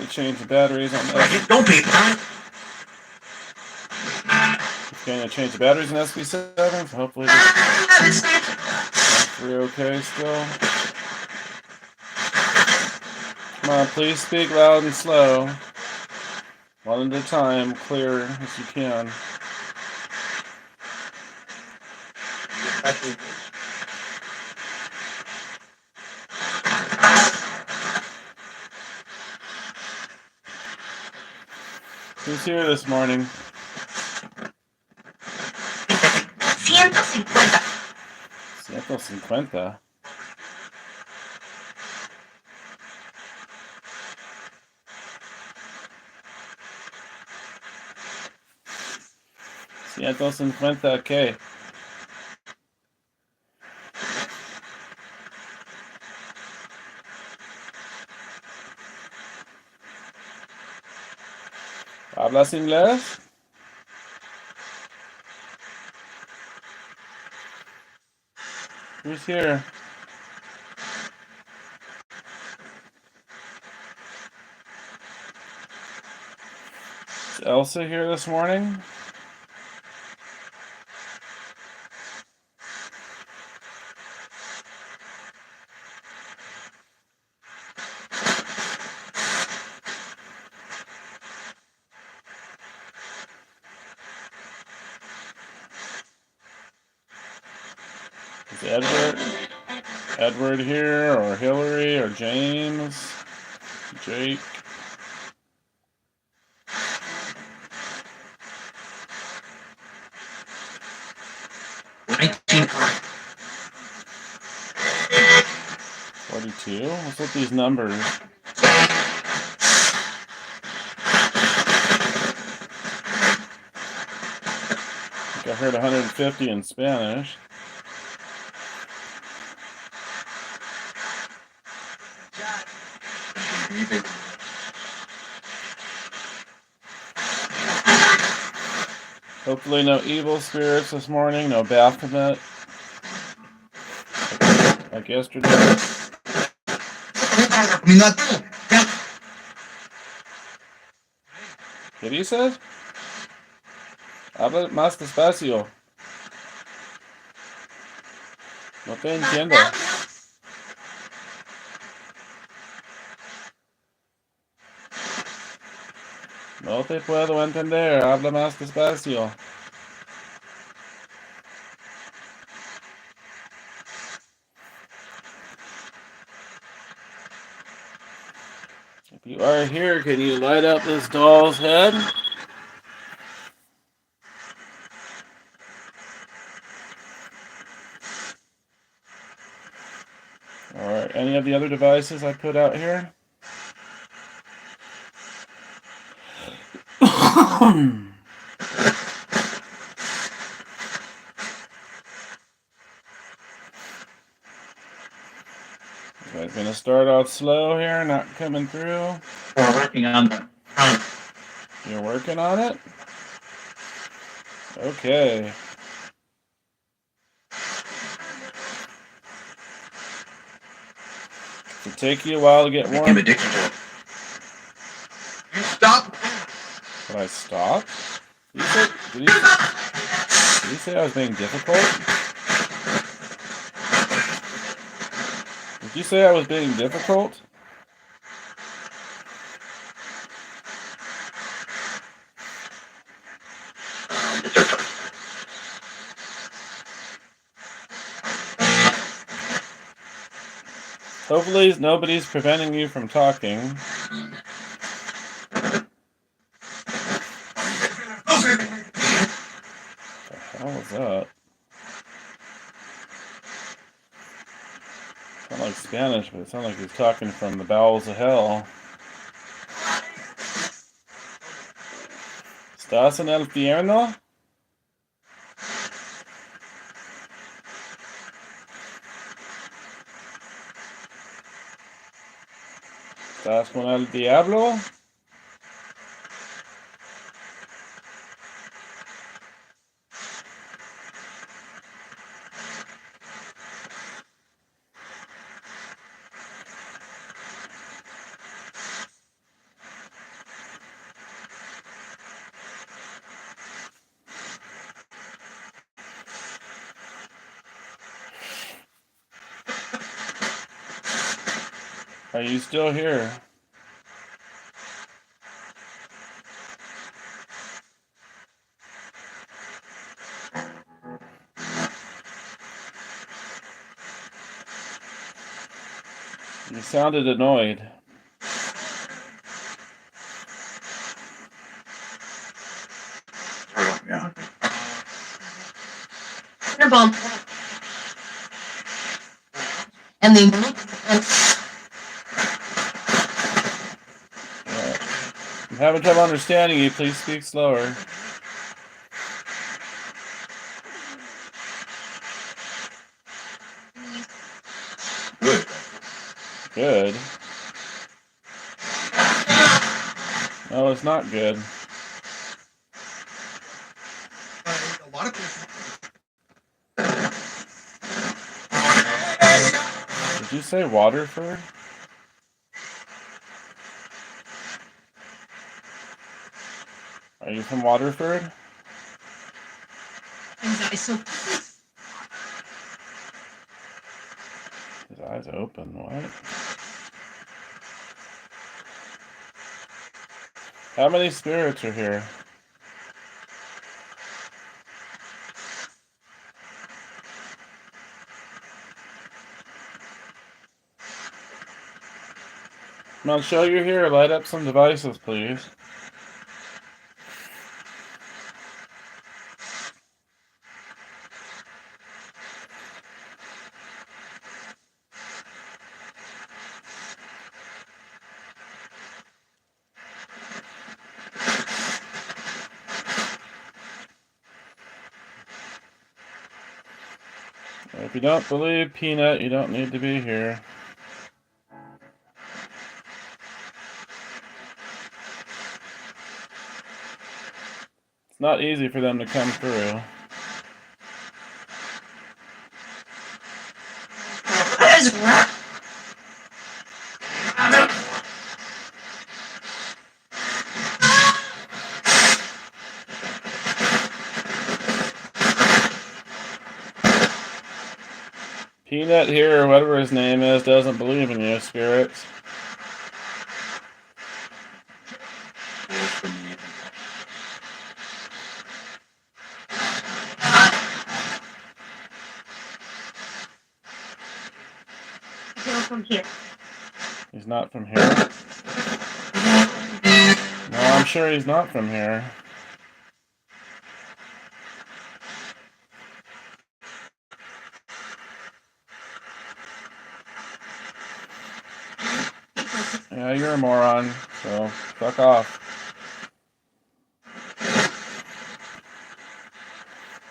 to change the batteries on this. Don't be. Going to change the batteries in SB7, so hopefully this is okay still. Come on, please speak loud and slow. One at a time, clear as you can. Who's here this morning? 150. 150. $150K. ¿Hablas inglés? Who's here? Is Elsa here this morning? Is Edward here, or Hillary, or James, Jake? $42? What's with these numbers? I heard 150 in Spanish. Hopefully no evil spirits this morning, no Baphomet like yesterday. ¿Qué dices? Habla más despacio. No te entiendo. No te puedo entender. Habla más despacio. If you are here, can you light up this doll's head? Or any of the other devices I put out here? I'm going to start off slow here, not coming through. We're working on that. You're working on it? Okay. It'll take you a while to get warm. I'm addicted to it. You stop. Did I stop? Did you say I was being difficult? Did you say I was being difficult? Hopefully nobody's preventing you from talking. What the hell was that? It's not like Spanish, but it sounds like he's talking from the bowels of hell. ¿Estás en el infierno? ¿Estás con el diablo? Are you still here? You sounded annoyed. Yeah. Bump. And the I'm having trouble understanding you. Please speak slower. Good. Good. No, it's not good. A lot of people. Did you say Waterford? Are you from Waterford? so His eyes open. What? How many spirits are here? Come on, show you're here. Light up some devices, please. If you don't believe Peanut, you don't need to be here. It's not easy for them to come through. Peanut here, or whatever his name is, doesn't believe in you, spirits. from here. He's not from here. No, I'm sure he's not from here. Yeah, you're a moron, so fuck off.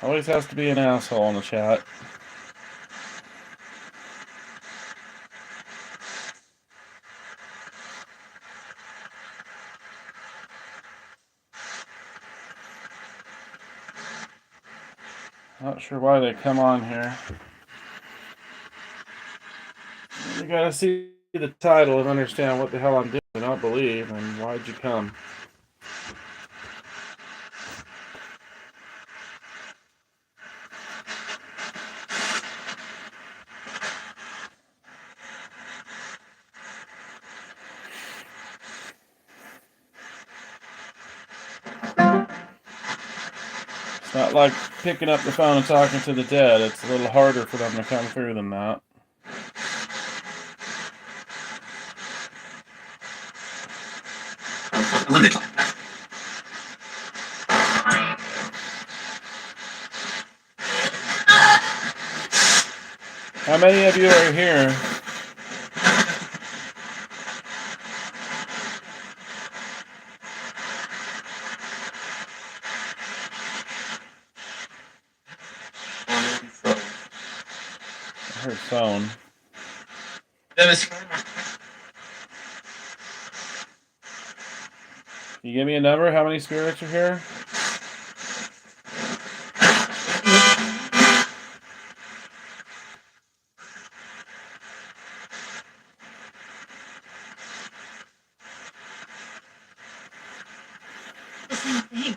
Always has to be an asshole in the chat. Not sure why they come on here. You gotta see the title and understand what the hell I'm doing, not believe, and why'd you come? It's not like picking up the phone and talking to the dead. It's a little harder for them to come through than that. How many of you are here? I heard phone. Dennis. Can you give me a number? How many spirits are here? The same thing.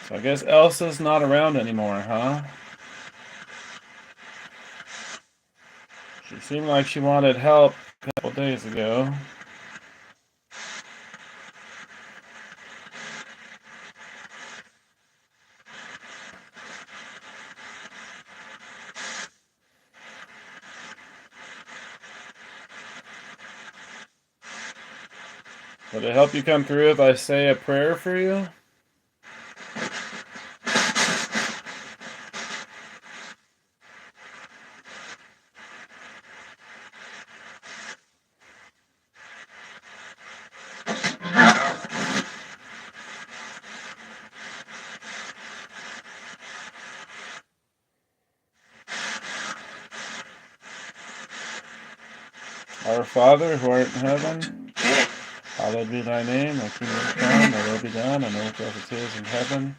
So I guess Elsa's not around anymore, huh? She seemed like she wanted help a couple days ago. Would it help you come through if I say a prayer for you? Our Father, who art in heaven, hallowed be thy name. Thy kingdom come, thy will be done on earth as it is in heaven.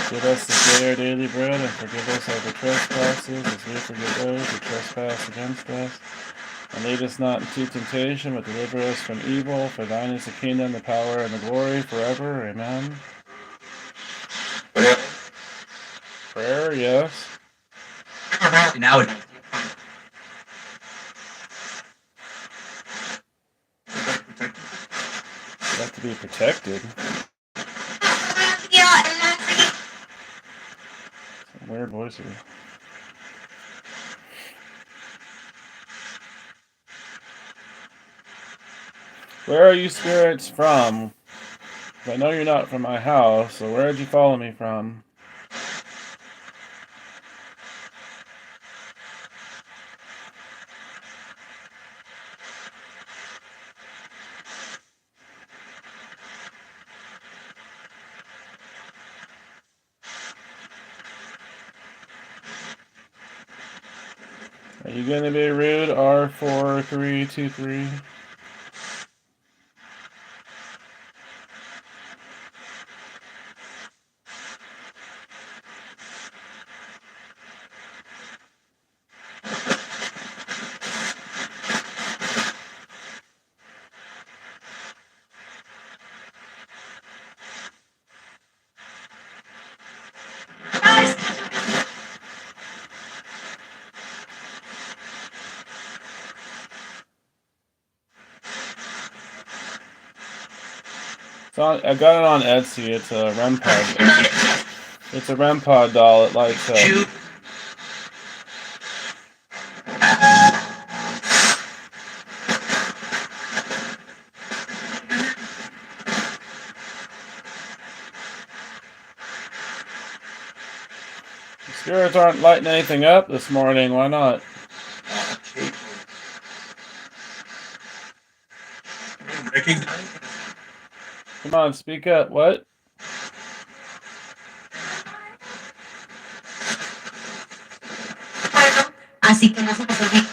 Give us this day our daily bread, and forgive us our trespasses, as we forgive those who trespass against us. And lead us not into temptation, but deliver us from evil. For thine is the kingdom, the power, and the glory forever. Amen. Prayer, yes. Now it. You have to be protected. Some weird voices. Where are you spirits from? I know you're not from my house, so where did you follow me from? Are you going to be rude? R4323. I got it on Etsy. It's a REM pod. It's a REM pod doll. It lights up. Shoot. The spirits aren't lighting anything up this morning. Why not? Come on, speak up. What? Así que no se nos olvide.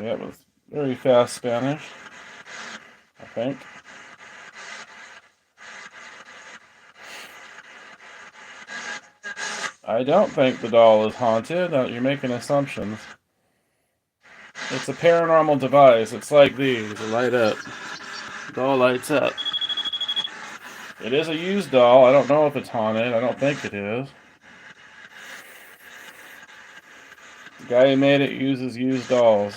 That was very fast Spanish, I think. I don't think the doll is haunted. You're making assumptions. It's a paranormal device. It's like these. They light up. The doll lights up. It is a used doll. I don't know if it's haunted. I don't think it is. The guy who made it uses used dolls.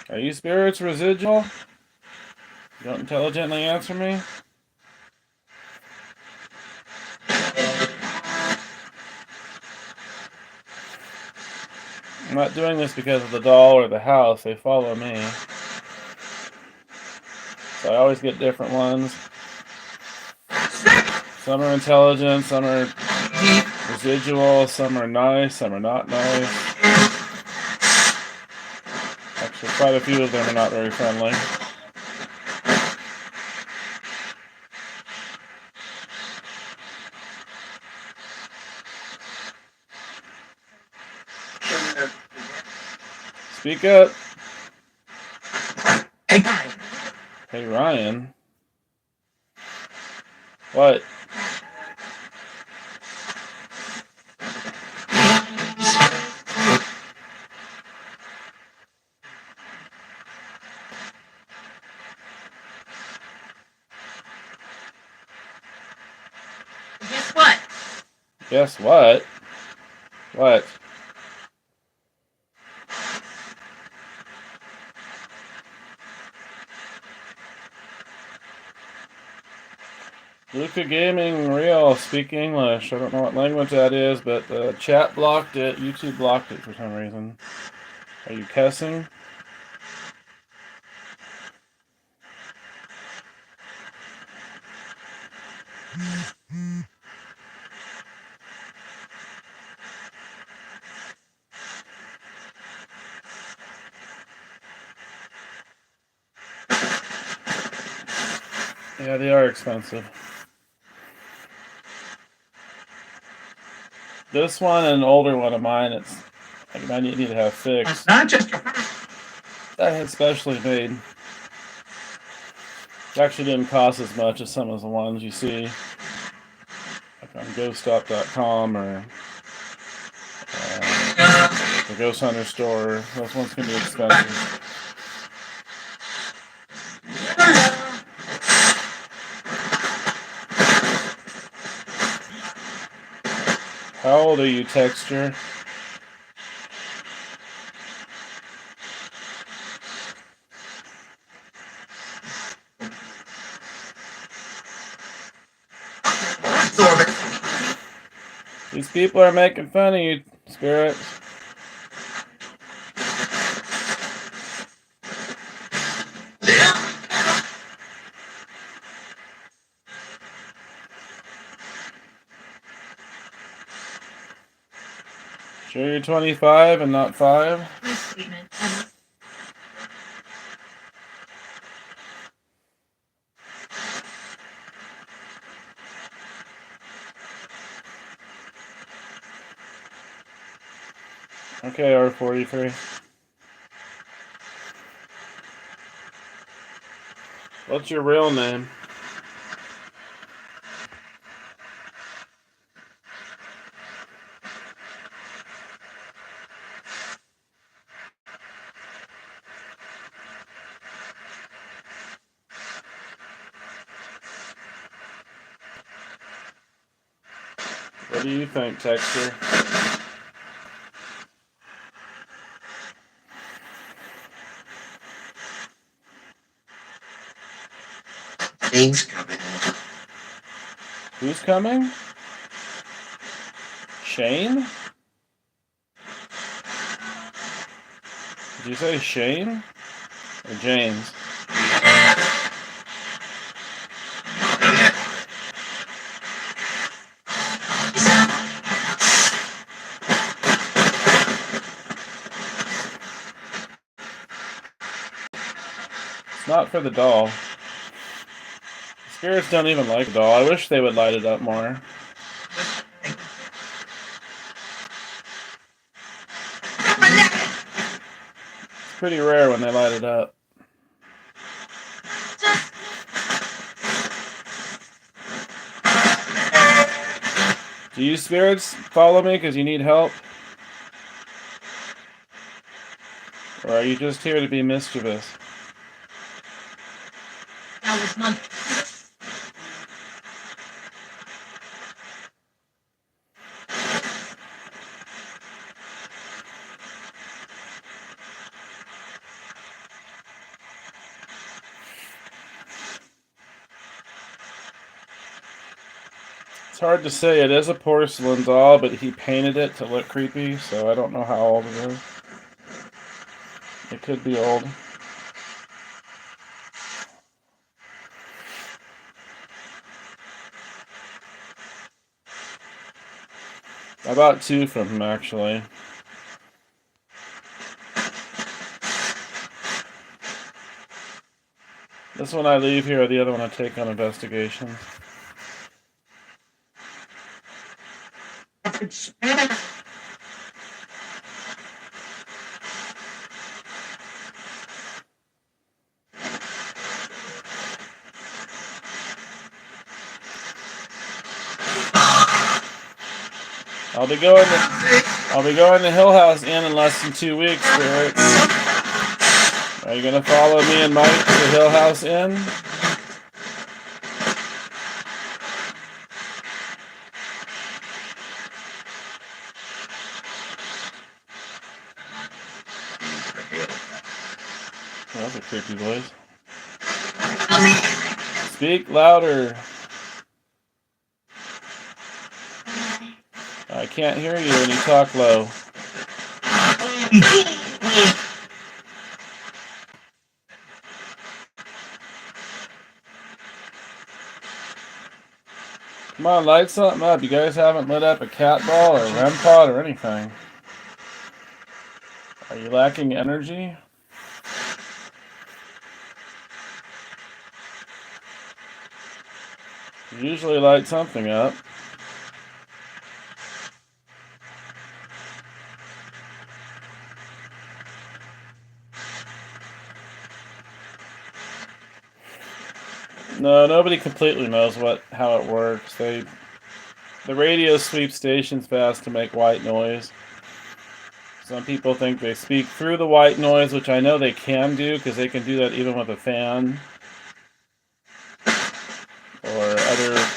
Are you spirits residual? You don't intelligently answer me? I'm not doing this because of the doll or the house. They follow me. So I always get different ones. Some are intelligent, some are residual, some are nice, some are not nice. Actually, quite a few of them are not very friendly. Speak up. Hey, Ryan. What? Guess what? Guess what? What? Luca Gaming Real, speak English. I don't know what language that is, but the chat blocked it. YouTube blocked it for some reason. Are you cussing? Yeah, they are expensive. This one and an older one of mine, it's I need to have fixed. Not just a That had specially made. It actually didn't cost as much as some of the ones you see like on ghoststop.com or the Ghost Hunter store. Those ones can be expensive. How old are you, Texture? These people are making fun of you, Spirit. Sure you're 25 and not 5? Okay, R43. What's your real name? What do you think, Texture? things coming. Who's coming? Shane? Did you say Shane? Or James? It's not for the doll. Spirits don't even like the doll. I wish they would light it up more. It's pretty rare when they light it up. Do you spirits follow me because you need help? Or are you just here to be mischievous? That was my. It's hard to say. It is a porcelain doll, but he painted it to look creepy, so I don't know how old it is. It could be old. I bought 2 from him, actually. This one I leave here, the other one I take on investigation. I'll be going to Hill House Inn in less than 2 weeks, Spirit. Are you gonna follow me and Mike to Hill House Inn? Oh, that's a creepy voice. Speak louder. I can't hear you when you talk low. Come on, light something up. You guys haven't lit up a cat ball or REM pod or anything. Are you lacking energy? You usually light something up. No, nobody completely knows how it works. The radio sweeps stations fast to make white noise. Some people think they speak through the white noise, which I know they can do because they can do that even with a fan or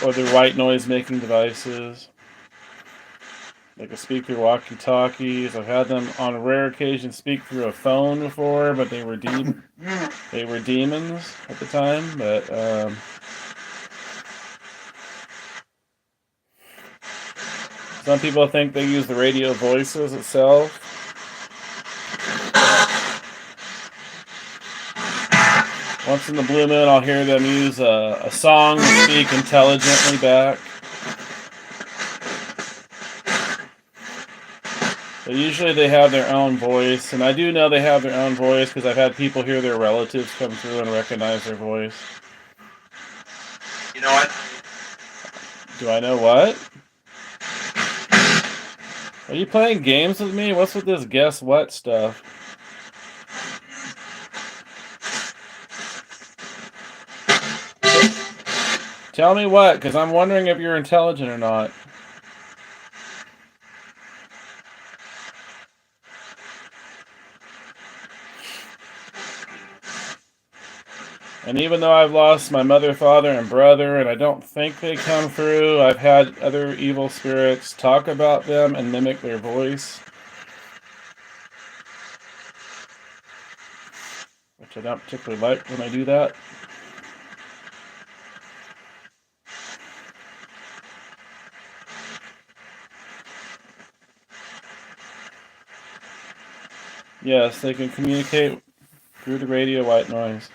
other white noise making devices. They can speak through walkie-talkies. I've had them on a rare occasion speak through a phone before, but they were demons at the time. But some people think they use the radio voices itself. Once in the blue moon, I'll hear them use a song to speak intelligently back. But usually they have their own voice, and I do know they have their own voice because I've had people hear their relatives come through and recognize their voice. You know what? Do I know what? Are you playing games with me? What's with this guess what stuff? Tell me what, because I'm wondering if you're intelligent or not. And even though I've lost my mother, father, and brother, and I don't think they come through, I've had other evil spirits talk about them and mimic their voice. Which I don't particularly like when I do that. Yes, they can communicate through the radio white noise.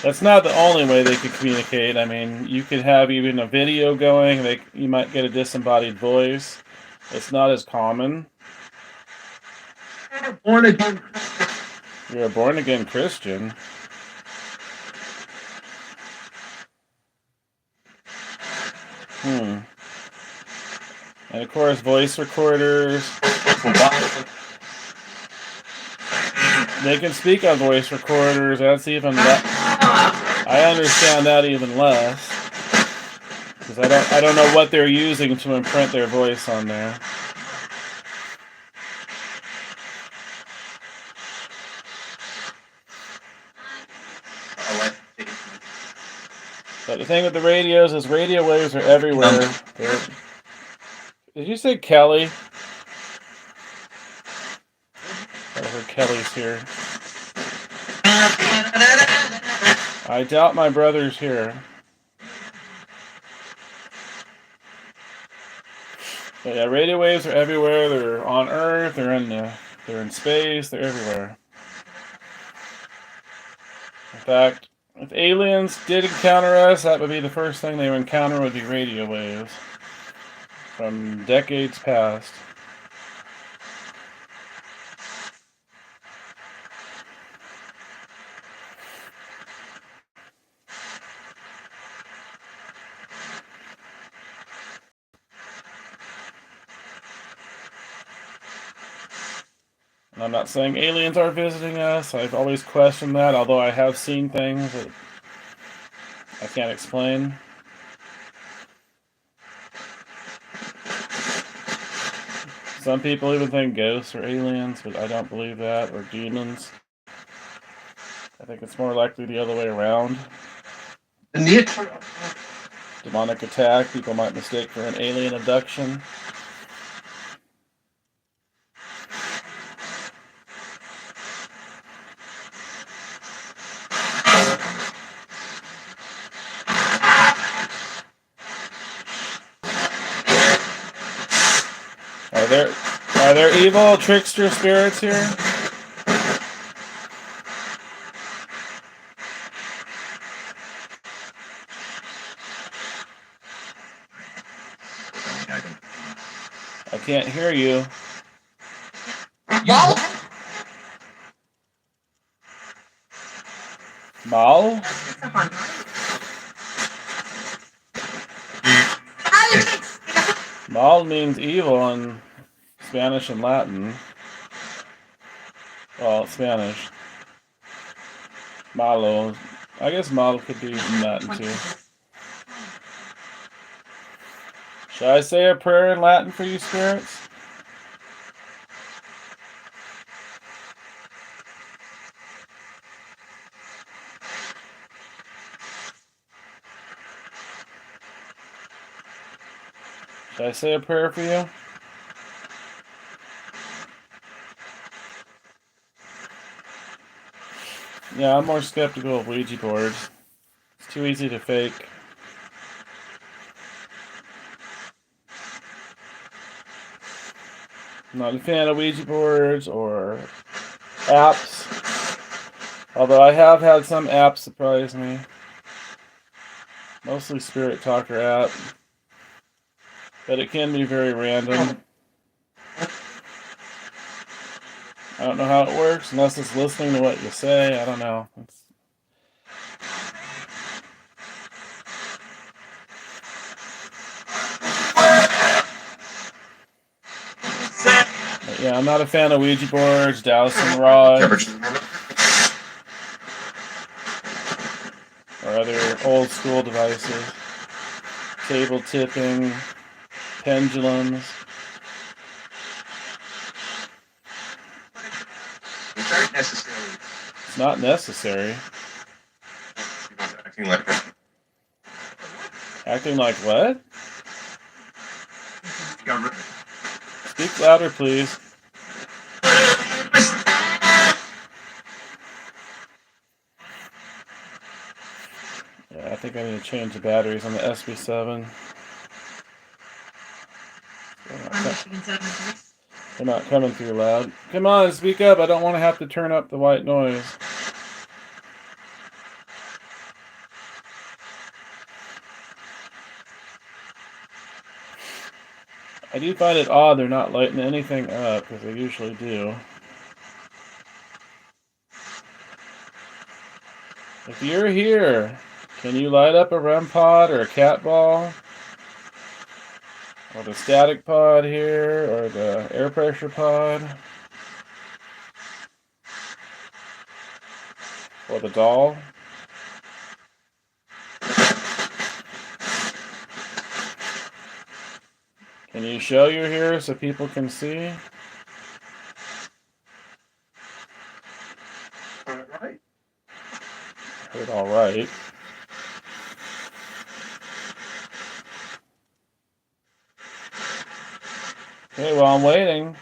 That's not the only way they could communicate. I mean, you could have even a video going. You might get a disembodied voice. It's not as common. Born again. You're a born-again Christian. And of course, voice recorders. They can speak on voice recorders. That's even less. I understand that even less. Because I don't know what they're using to imprint their voice on there. But the thing with the radios is radio waves are everywhere. Did you say Kelly? I heard Kelly's here. I doubt my brother's here. But yeah, radio waves are everywhere. They're on Earth. They're in space. They're everywhere. In fact, if aliens did encounter us, that would be the first thing they would encounter would be radio waves from decades past. I'm not saying aliens are visiting us. I've always questioned that, although I have seen things that I can't explain. Some people even think ghosts are aliens, but I don't believe that, or demons. I think it's more likely the other way around. Demonic attack, people might mistake for an alien abduction. Are there evil trickster spirits here? I can't hear you. Mal? Mal means evil in Spanish and Latin. Well, Spanish. Malo. I guess malo could be in Latin too. Should I say a prayer in Latin for you spirits? Should I say a prayer for you? Yeah, I'm more skeptical of Ouija boards. It's too easy to fake. I'm not a fan of Ouija boards or apps. Although I have had some apps surprise me. Mostly Spirit Talker app. But it can be very random. I don't know how it works unless it's listening to what you say. I don't know. But yeah, I'm not a fan of Ouija boards, dowsing rods, or other old school devices. Table tipping, pendulums. Which aren't necessarily. It's not necessary. Acting like that. Acting like what? Government. Speak louder, please. Yeah, I think I need to change the batteries on the SB7. They're not coming through loud. Come on, speak up. I don't want to have to turn up the white noise. I do find it odd they're not lighting anything up, because they usually do. If you're here, can you light up a REM pod or a cat ball? Or the static pod here, or the air pressure pod? Or the doll? Can you show you're here so people can see? Right. Heard all right. Okay, well, I'm waiting.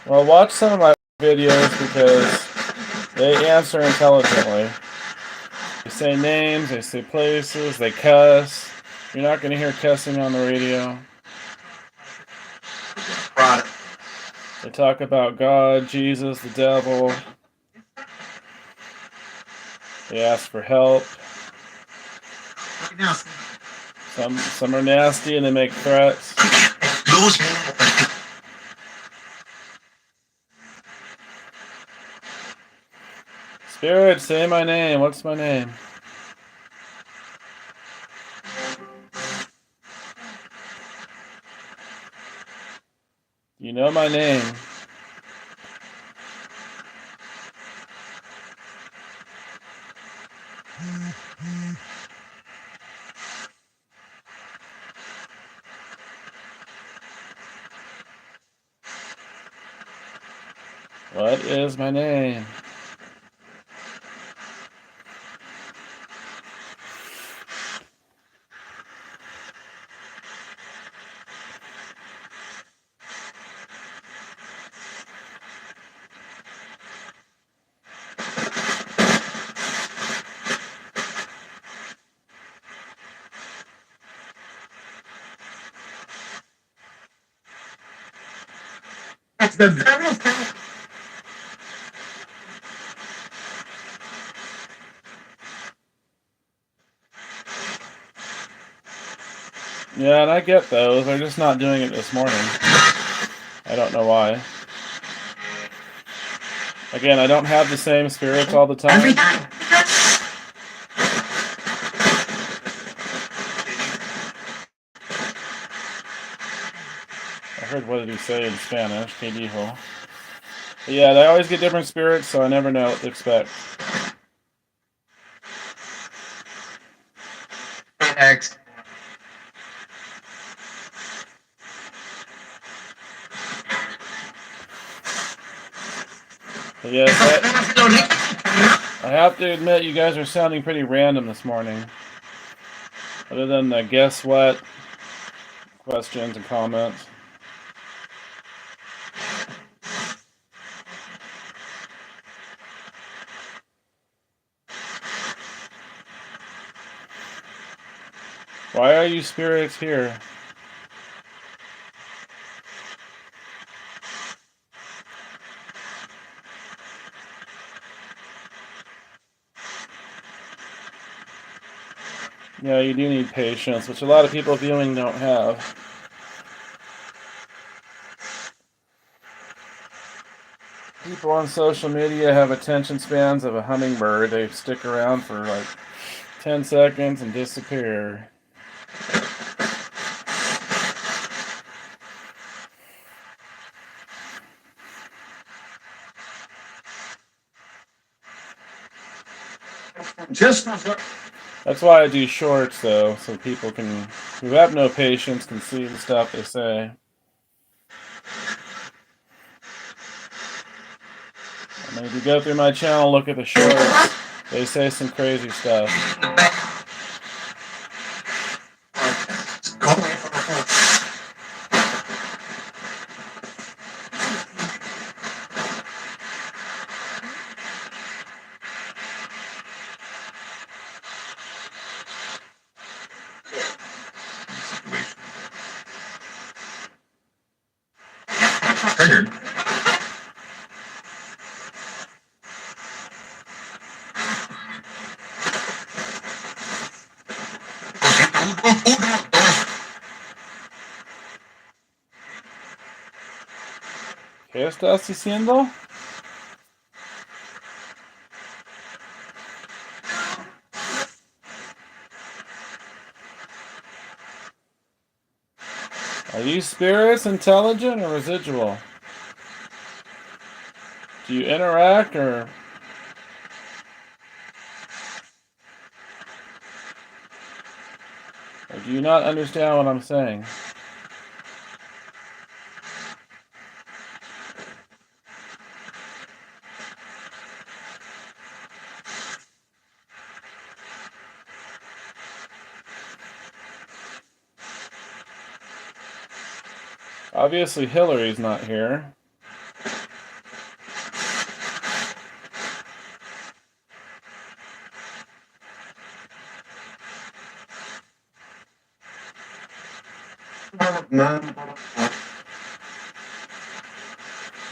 Well, watch some of my videos because they answer intelligently. They say names, they say places, they cuss. You're not going to hear cussing on the radio. They talk about God, Jesus, the devil. They ask for help. Some are nasty and they make threats. Spirit, say my name. What's my name? You know my name. What is my name? That's the very time. Yeah, and I get those. They're just not doing it this morning. I don't know why. Again, I don't have the same spirits all the Every time. time. I heard what did he say in Spanish? Que dijo? But yeah, they always get different spirits, so I never know what to expect. X. But yes, I have to admit you guys are sounding pretty random this morning. Other than the guess what questions and comments. Why are you spirits here? Yeah, you do need patience, which a lot of people viewing don't have. People on social media have attention spans of a hummingbird. They stick around for like 10 seconds and disappear. Just That's why I do shorts, though, so people who have no patience, can see the stuff they say. I mean, if you go through my channel, look at the shorts, they say some crazy stuff. triggered. ¿Qué estás diciendo? Are you spirits intelligent or residual? Do you interact or do you not understand what I'm saying? Obviously, Hillary's not here.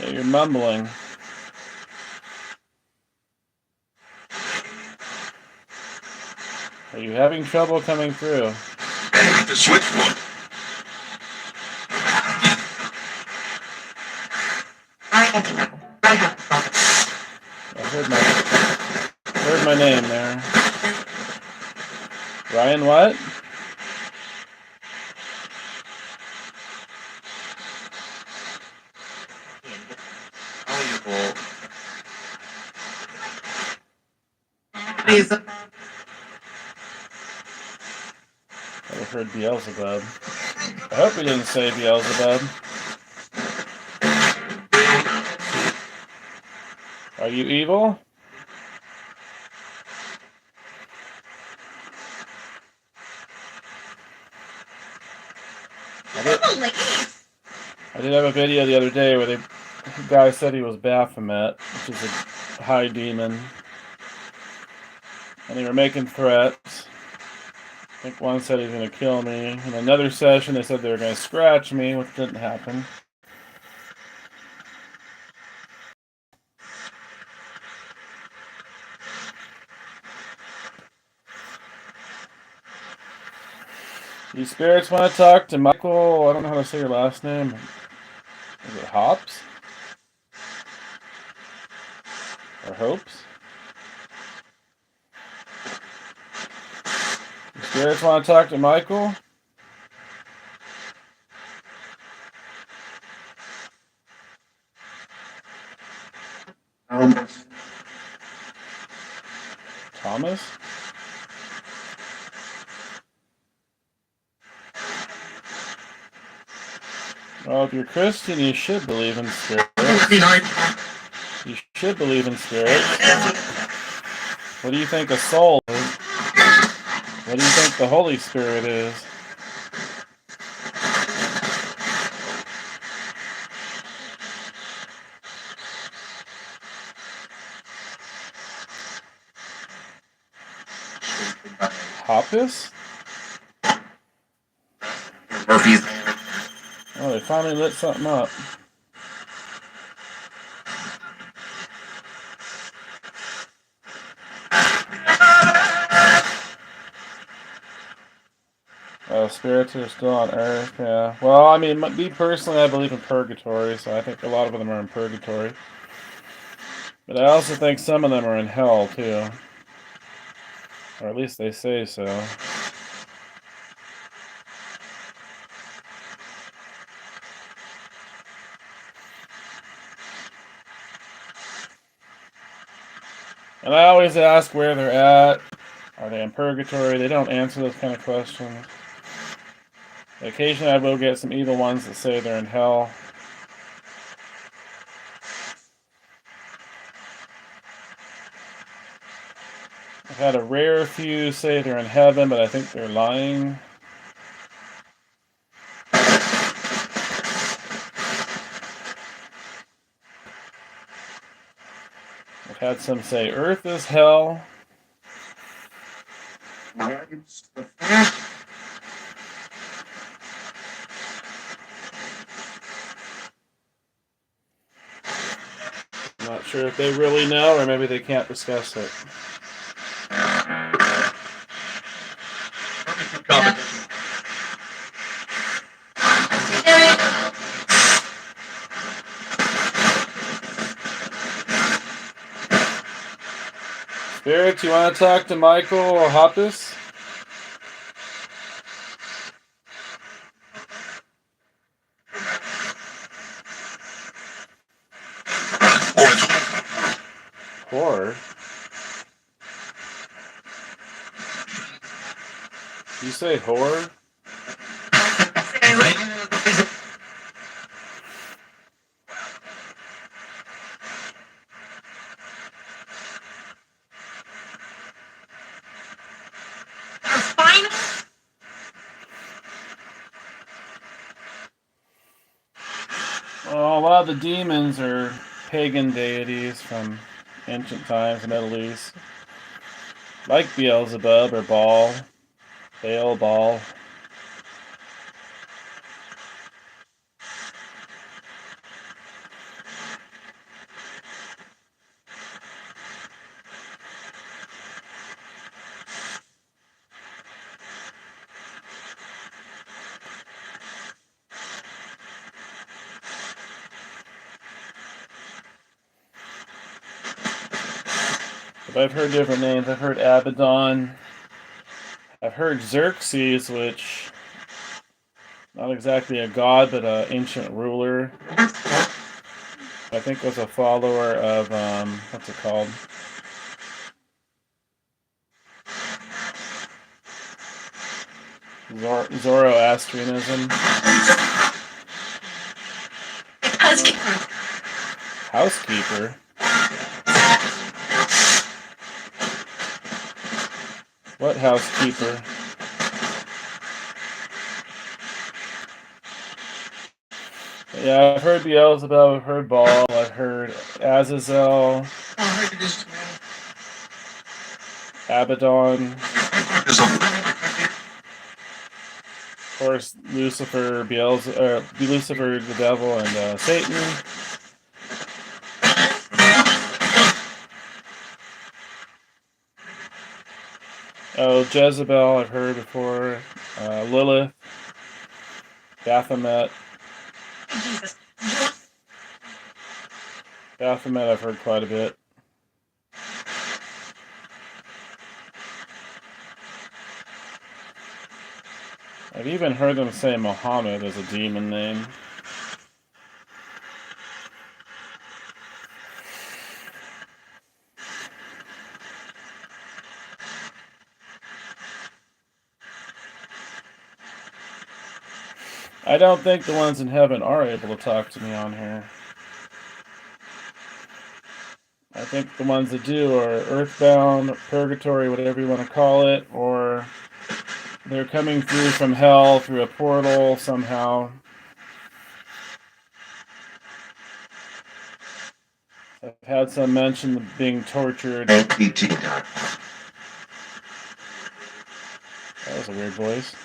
Yeah, you're mumbling. Are you having trouble coming through? The switchboard. I heard my name there. Ryan what? I heard Beelzebub. I hope he didn't say Beelzebub. Are you evil? I did have a video the other day where the guy said he was Baphomet, which is a high demon. And they were making threats. I think one said he's going to kill me. In another session, they said they were going to scratch me, which didn't happen. You spirits want to talk to Michael? I don't know how to say your last name. Is it Hops? Or Hopes? You spirits want to talk to Michael? Thomas? Well, if you're Christian, you should believe in spirits. You should believe in spirits. What do you think a soul is? What do you think the Holy Spirit is? Hoppus? Oh, they finally lit something up. Oh, spirits are still on Earth, yeah. Well, I mean, me personally, I believe in purgatory, so I think a lot of them are in purgatory. But I also think some of them are in hell, too. Or at least they say so. And I always ask where they're at. Are they in purgatory? They don't answer those kind of questions. Occasionally I will get some evil ones that say they're in hell. I've had a rare few say they're in heaven, but I think they're lying. I've had some say Earth is hell. I'm not sure if they really know, or maybe they can't discuss it. Spirits, you want to talk to Michael or Hoppus? Horror? You say horror? Well, a lot of the demons are pagan deities from ancient times, the Middle East. Like Beelzebub or Baal. Baal. But I've heard different names. I've heard Abaddon. I've heard Xerxes, which not exactly a god, but an ancient ruler. I think was a follower of what's it called? Zoroastrianism. Housekeeper? What housekeeper? Yeah, I've heard Beelzebub, I've heard Baal, I've heard Azazel, Abaddon, of course, Lucifer, Lucifer, the devil, and Satan. Oh, Jezebel, I've heard before. Lilith, Baphomet. Baphomet, I've heard quite a bit. I've even heard them say Muhammad as a demon name. I don't think the ones in heaven are able to talk to me on here. I think the ones that do are earthbound, purgatory, whatever you want to call it, or they're coming through from hell through a portal somehow. I've had some mention of being tortured. That was a weird voice.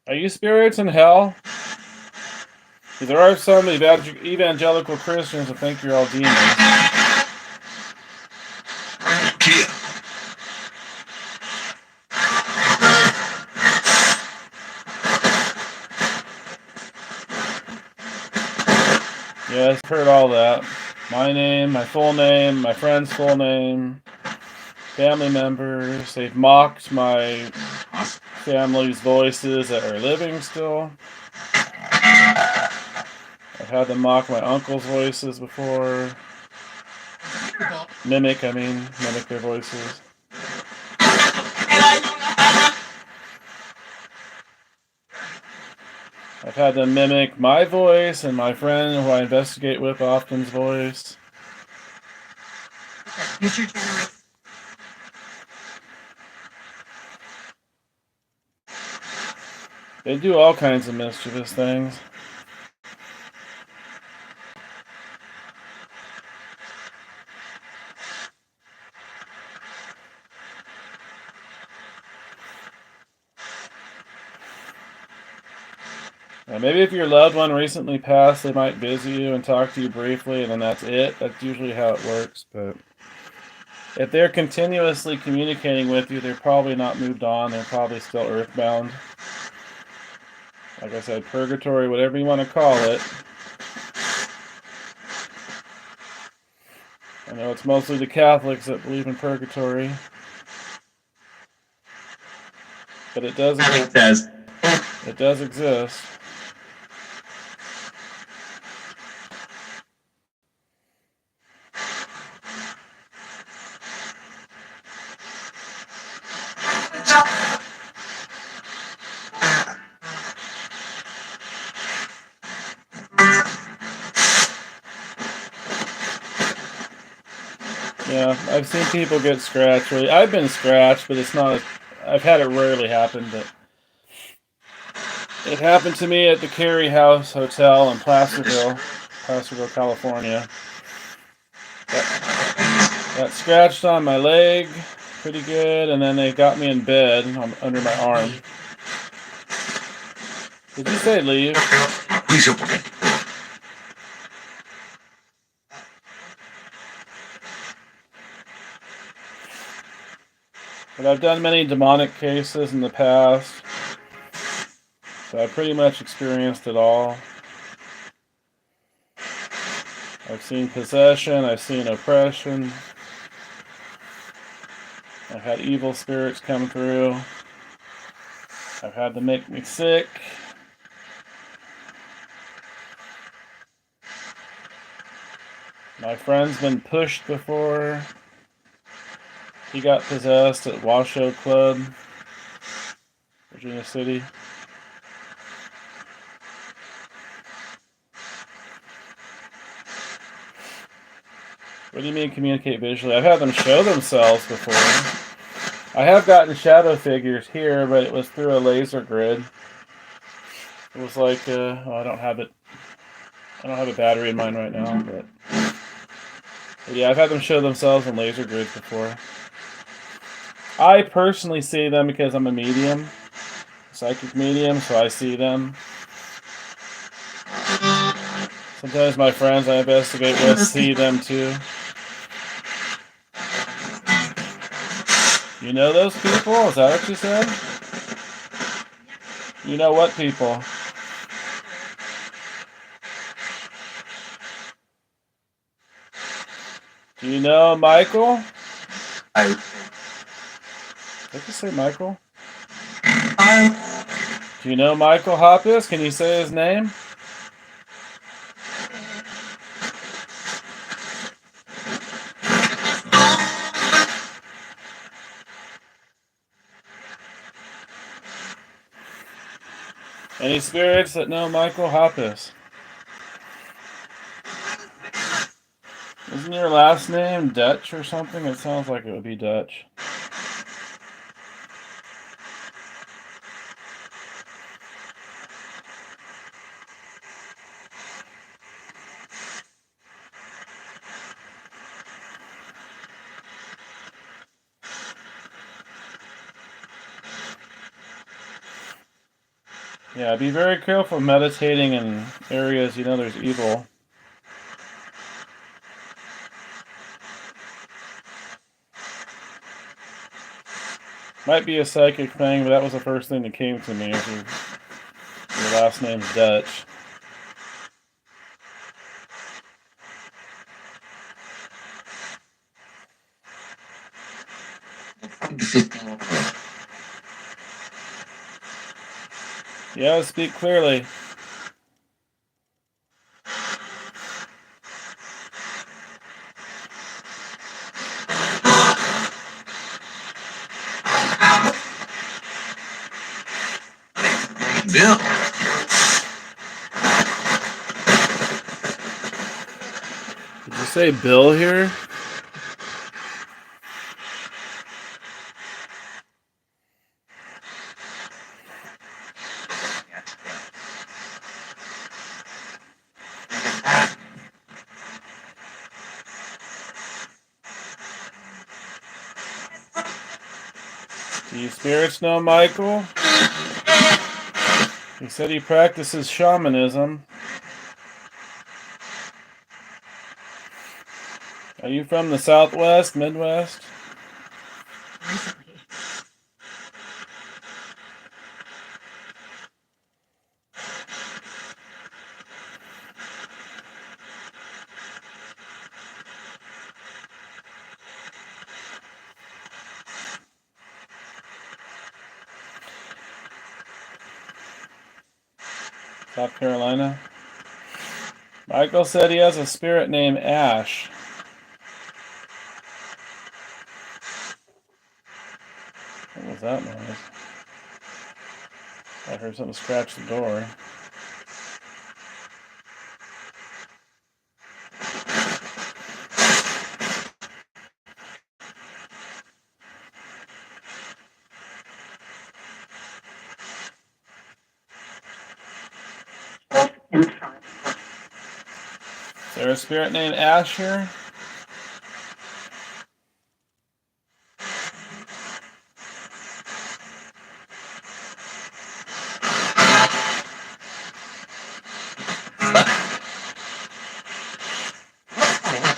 Are you spirits in hell? Because there are some evangelical Christians that think you're all demons. Yes, I've heard all that. My name, my full name, my friend's full name, family members. They've mocked my family's voices that are living still. I've had them mock my uncle's voices before. Mimic their voices. I've had them mimic my voice and my friend who I investigate with often's voice. They do all kinds of mischievous things. Maybe if your loved one recently passed, they might visit you and talk to you briefly, and then that's it. That's usually how it works. But if they're continuously communicating with you, they're probably not moved on. They're probably still earthbound. Like I said, purgatory, whatever you want to call it. I know it's mostly the Catholics that believe in purgatory. But it does exist. It does exist. Yeah, I've seen people get scratched. I've been scratched, but it's not. I've had it rarely happen, but it happened to me at the Carey House Hotel in Placerville, California. Got scratched on my leg pretty good, and then they got me in bed under my arm. Did you say leave? But I've done many demonic cases in the past, so I pretty much experienced it all. I've seen possession, I've seen oppression, I've had evil spirits come through, I've had to make me sick. My friend's been pushed before. He got possessed at Washoe Club, which Virginia City. What do you mean communicate visually? I've had them show themselves before. I have gotten shadow figures here, but it was through a laser grid. It was like, I don't have it. I don't have a battery in mine right now, but yeah, I've had them show themselves in laser grids before. I personally see them because I'm a medium, psychic medium, so I see them. Sometimes my friends I investigate with see them too. You know those people? Is that what you said? You know what people? Do you know Michael? I Did you say Michael? Do you know Michael Hoppus? Can you say his name? Any spirits that know Michael Hoppus? Isn't your last name Dutch or something? It sounds like it would be Dutch. Yeah, be very careful meditating in areas you know there's evil. Might be a psychic thing, but that was the first thing that came to me. Is your last name's Dutch. Yeah, speak clearly. Bill. Did you say Bill here? Do you spirits know Michael? He said he practices shamanism. Are you from the Southwest, Midwest? Recently. South Carolina? Michael said he has a spirit named Ash. What was that noise? I heard something scratch the door. Is there a spirit named Ash here?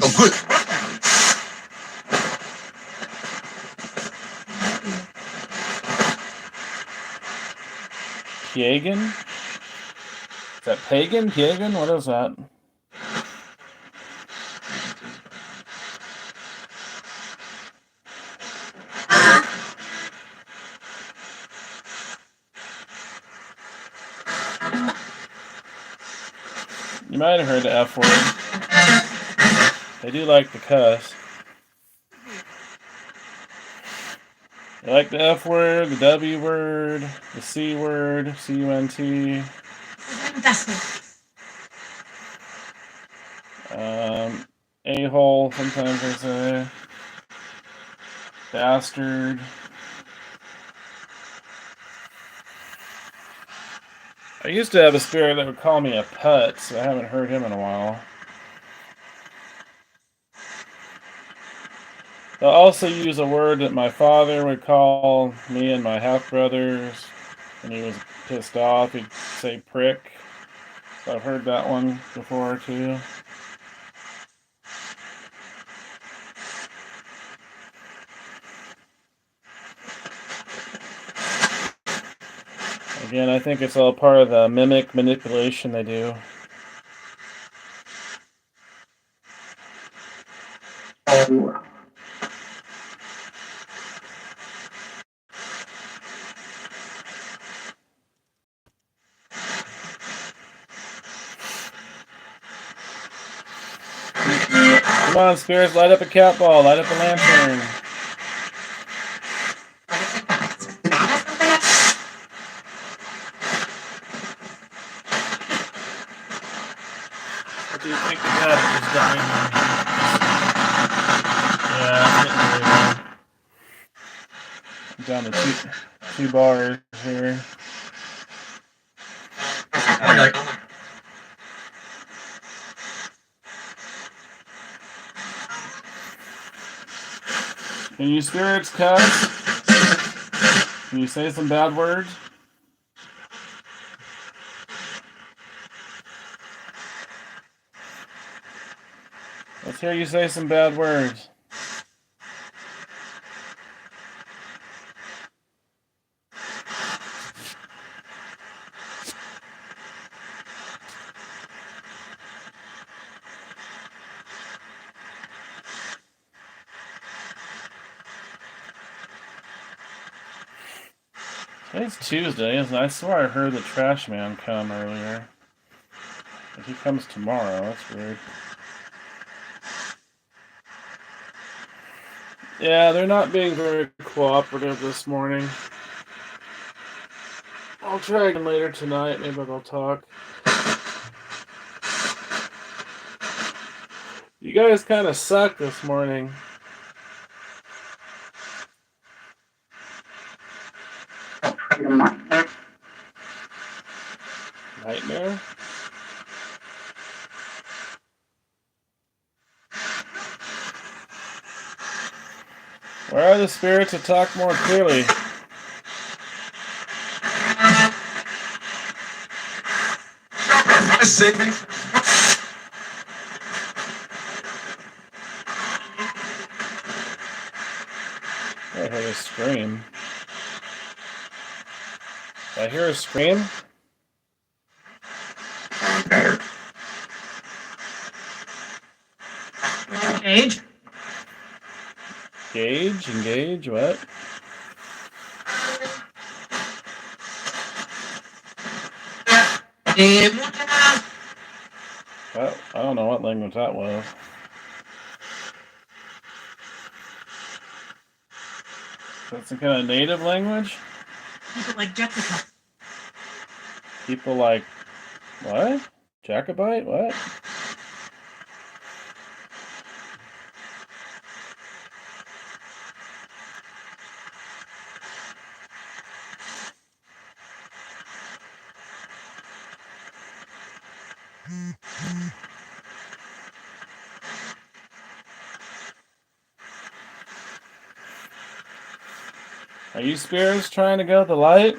Oh, good. Pagan? Is that pagan? Pagan? What is that? You might have heard the F word. They do like to cuss. I like the F word, the W word, the C word, C-U-N-T. A-hole, sometimes I say. Bastard. I used to have a spirit that would call me a put, so I haven't heard him in a while. They'll also use a word that my father would call me and my half-brothers when he was pissed off. He'd say prick. So I've heard that one before, too. Again, I think it's all part of the mimic manipulation they do. Come on, spirits, light up a cat ball, light up a lantern. What do you think of that? It was dying. Yeah, I'm getting really low. I'm down to two bars here. Can you spirits cuss? Can you say some bad words? Let's hear you say some bad words. Today's Tuesday, and I swear I heard the trash man come earlier. If he comes tomorrow, that's weird. Yeah, they're not being very cooperative this morning. I'll try again later tonight. Maybe they'll talk. You guys kind of suck this morning. Nightmare? Where are the spirits to talk more clearly? I heard a scream. Did I hear a scream? Gage? Gage? Engage? What? Well, I don't know what language that was. That's some kind of native language? People like Jessica. People like... What? Jacobite? What? Are you spirits trying to go with the light?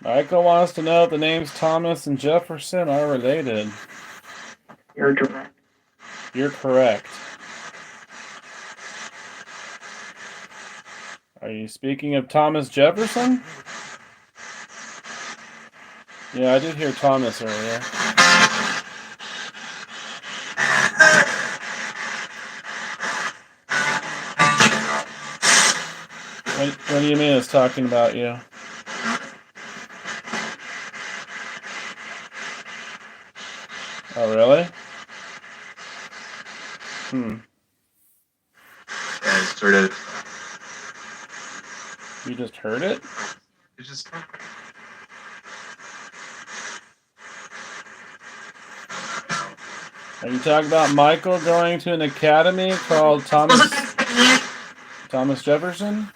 Michael wants to know if the names Thomas and Jefferson are related. You're direct. You're correct. Are you speaking of Thomas Jefferson? Yeah, I did hear Thomas earlier. What do you mean it's talking about you? Oh, really? Yeah, it's sort of. You just heard it? It's just. Are you talking about Michael going to an academy called Thomas Jefferson?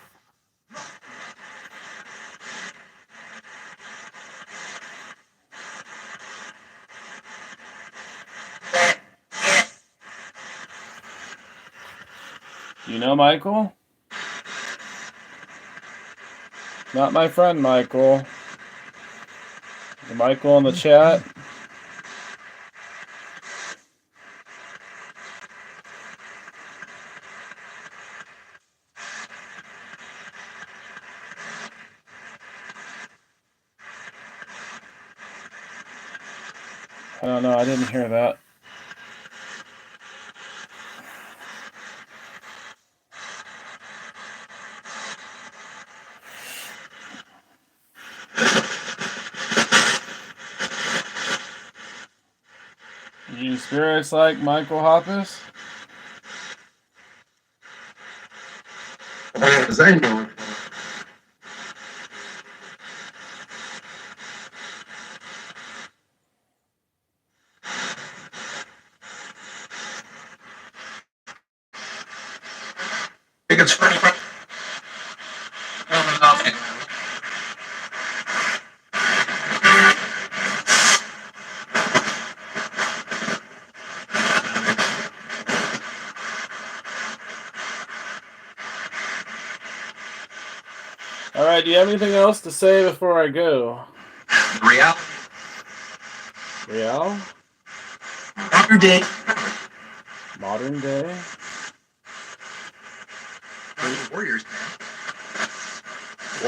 You know Michael? Not my friend Michael. The Michael in the chat. I don't know, I didn't hear that. You spirits like Michael Hoppus? As I know. I think it's funny. Alright, do you have anything else to say before I go? Real. Real? Modern day. Modern day? Warriors, man.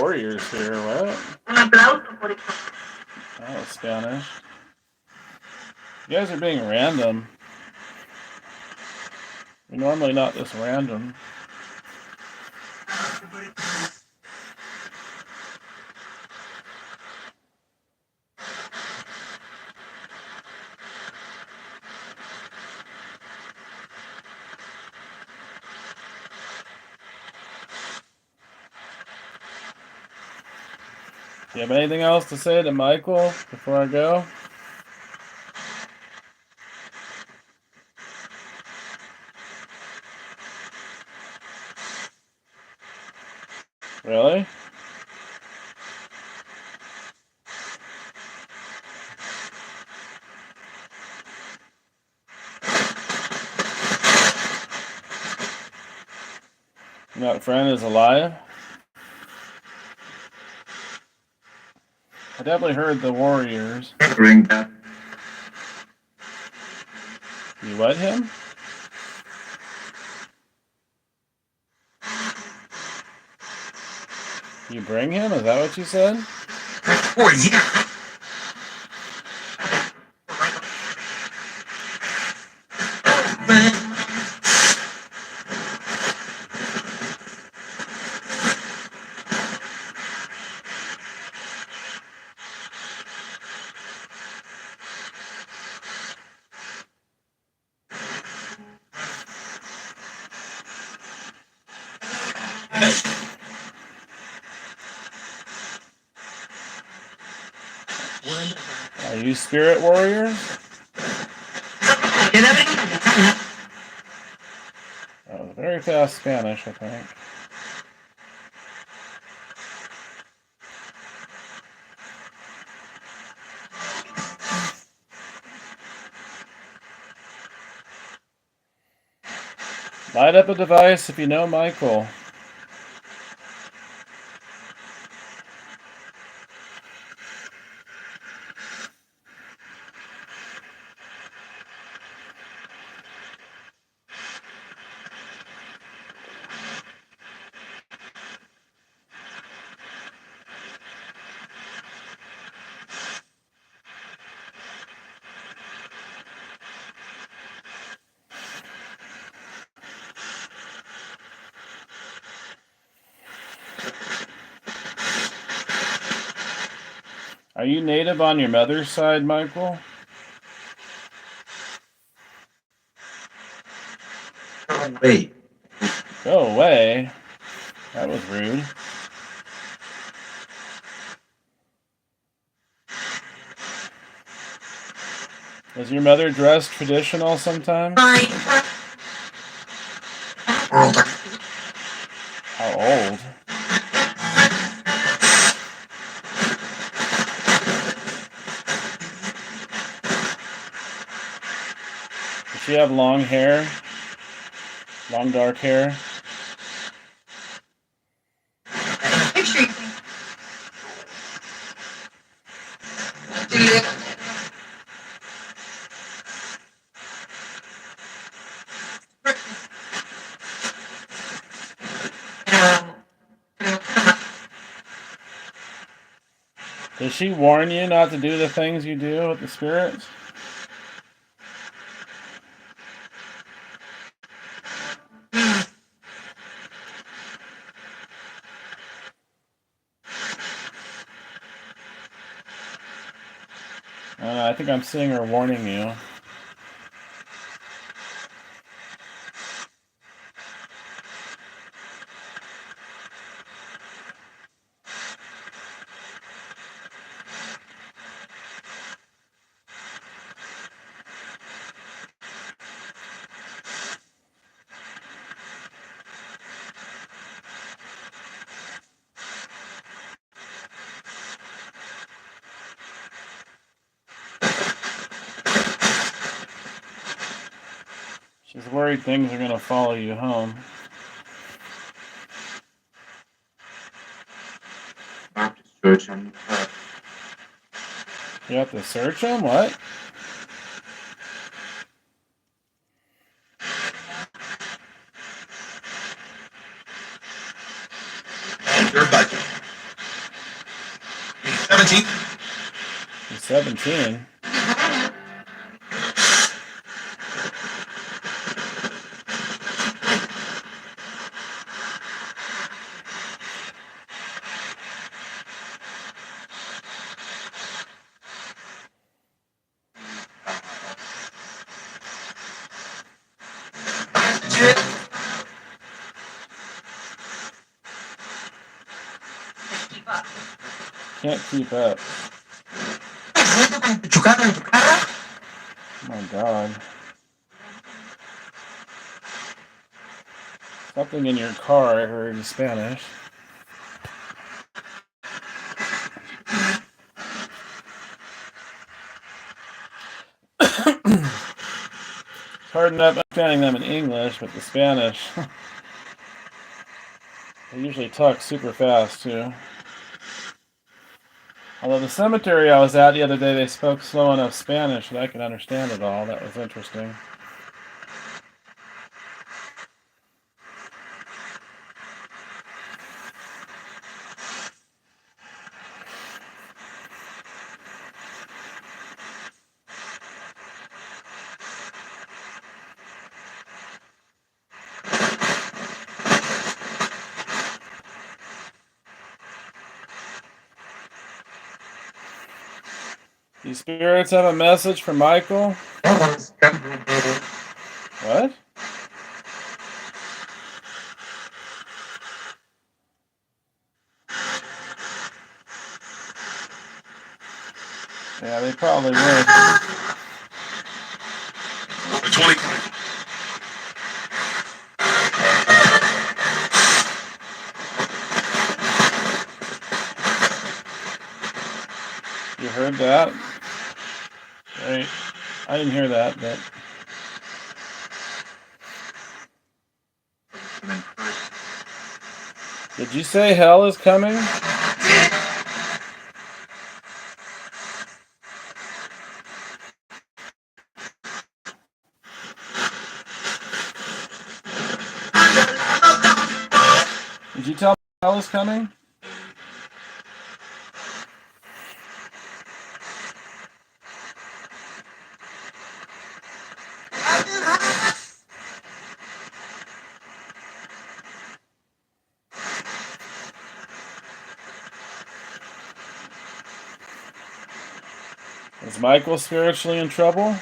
Warriors here, what? Oh, Oh, Spanish. You guys are being random. You're normally not this random. Do you have anything else to say to Michael before I go? Really? That friend is alive? I definitely heard the Warriors. Ring that. You what him? You bring him? Is that what you said? Oh, yeah. Are you spirit warriors? That was very fast Spanish, I think. Light up a device if you know Michael. Are you native on your mother's side, Michael? Wait. Go away. That was rude. Was your mother dressed traditional sometimes? How old? Does she have long hair? Long dark hair? Picture you Does she warn you not to do the things you do with the spirits? I think I'm seeing her warning you. She's worried things are going to follow you home. Search him. You have to search them? What? Your budget. 17. He's 17. keep up. Can't keep up. Oh my god. Something in your car, I heard in Spanish. It's hard enough understanding them in English, but the Spanish, they usually talk super fast too. Although the cemetery I was at the other day, they spoke slow enough Spanish that I could understand it all. That was interesting. These spirits have a message for Michael? What? Yeah, they probably would. 20. You heard that? Right. I didn't hear that, but... Did you say hell is coming? Did you tell me hell is coming? Is Michael spiritually in trouble?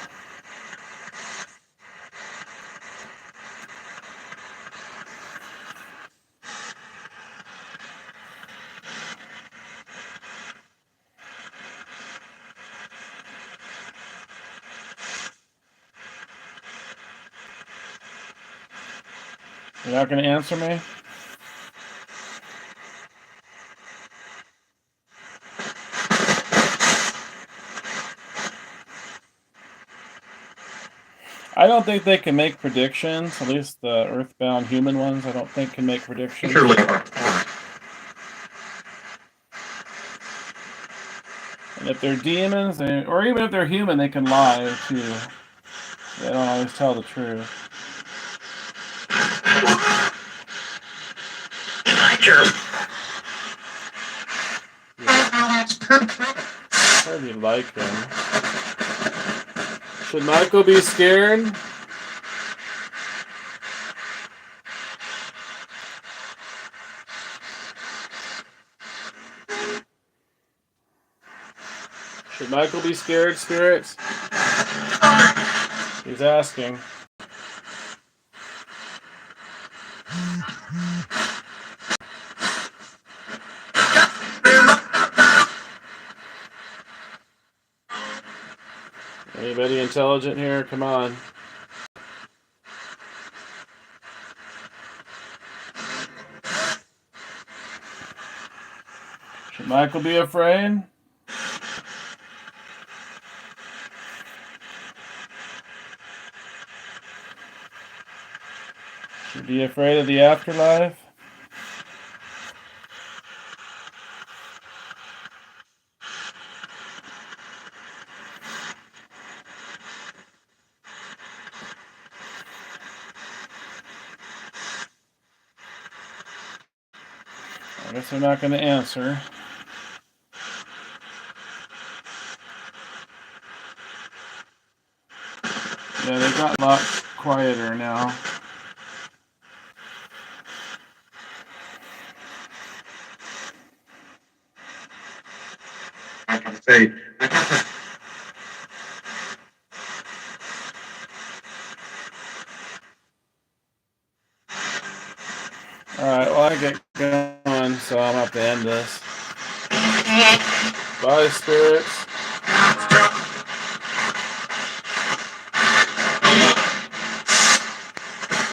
You're not going to answer me? I don't think they can make predictions. At least the earthbound human ones, I don't think can make predictions. Surely. And if they're demons, or even if they're human, they can lie too. They don't always tell the truth. How do you like him? Should Michael be scared? Should Michael be scared, spirits? He's asking. Anybody intelligent here? Come on. Should Michael be afraid? Should he be afraid of the afterlife? I guess they're not going to answer. Yeah, they got a lot quieter now. I can say. Alright, well, I get going, so I'll have to end this. Bye, spirits.